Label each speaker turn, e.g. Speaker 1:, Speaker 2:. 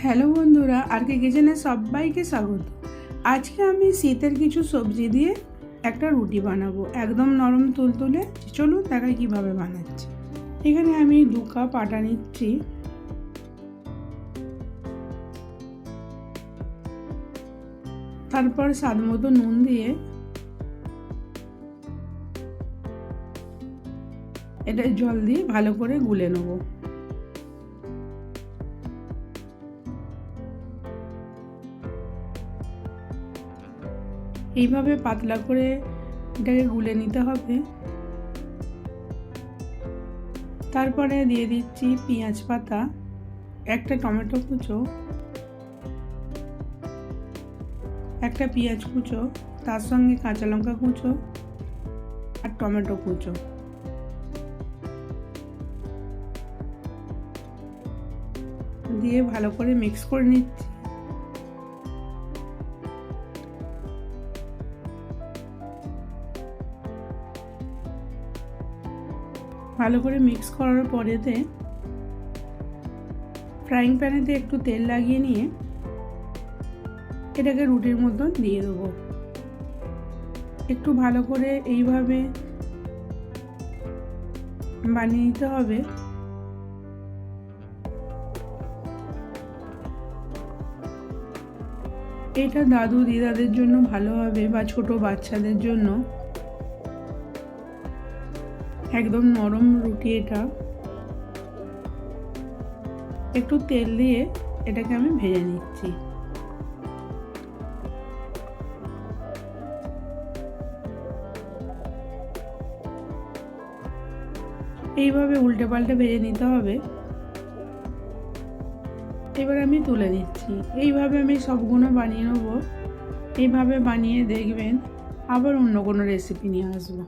Speaker 1: Hello বন্ধুরা, আরকে কিচেনে সবাইকে স্বাগত। আজকে আমি শীতের কিছু সবজি দিয়ে একটা রুটি বানাবো, একদম নরম তুলতুলে। চলুন দেখাই কিভাবে বানাচ্ছি। এখানে আমি 2 কাপ আটা নিচ্ছি। তারপর স্বাদ মতো নুন দিয়ে এটা জল দিয়ে ভালো করে গুলে নেবো। এইভাবে পাতলা করে এটাকে গুলে নিতে হবে। তারপরে দিয়ে দিচ্ছি পেঁয়াজ পাতা, একটা টমেটো কুচো, একটা পেঁয়াজ কুচো, তার সঙ্গে কাঁচা লঙ্কা কুচো আর টমেটো কুচো। দিয়ে ভালো করে মিক্স করে নিচ্ছি। ভালো করে মিক্স করার পরেতে ফ্রাইং প্যানেতে একটু তেল লাগিয়ে নিয়ে এটাকে রুটির মতন দিয়ে দেবো। একটু ভালো করে এইভাবে বানিয়ে নিতে হবে। এটা দাদু দিদাদের জন্য ভালো হবে, বা ছোট বাচ্চাদের জন্য একদম নরম রুটি। এটা একটু তেল দিয়ে এটাকে আমি ভেজে নিচ্ছি। এইভাবে উল্টে পাল্টে ভেজে নিতে হবে। এবার আমি তুলে নিচ্ছি। এইভাবে আমি সবগুলো বানিয়ে নেবো। এইভাবে বানিয়ে দেখবেন, আবার অন্য কোনো রেসিপি নিয়ে আসবো।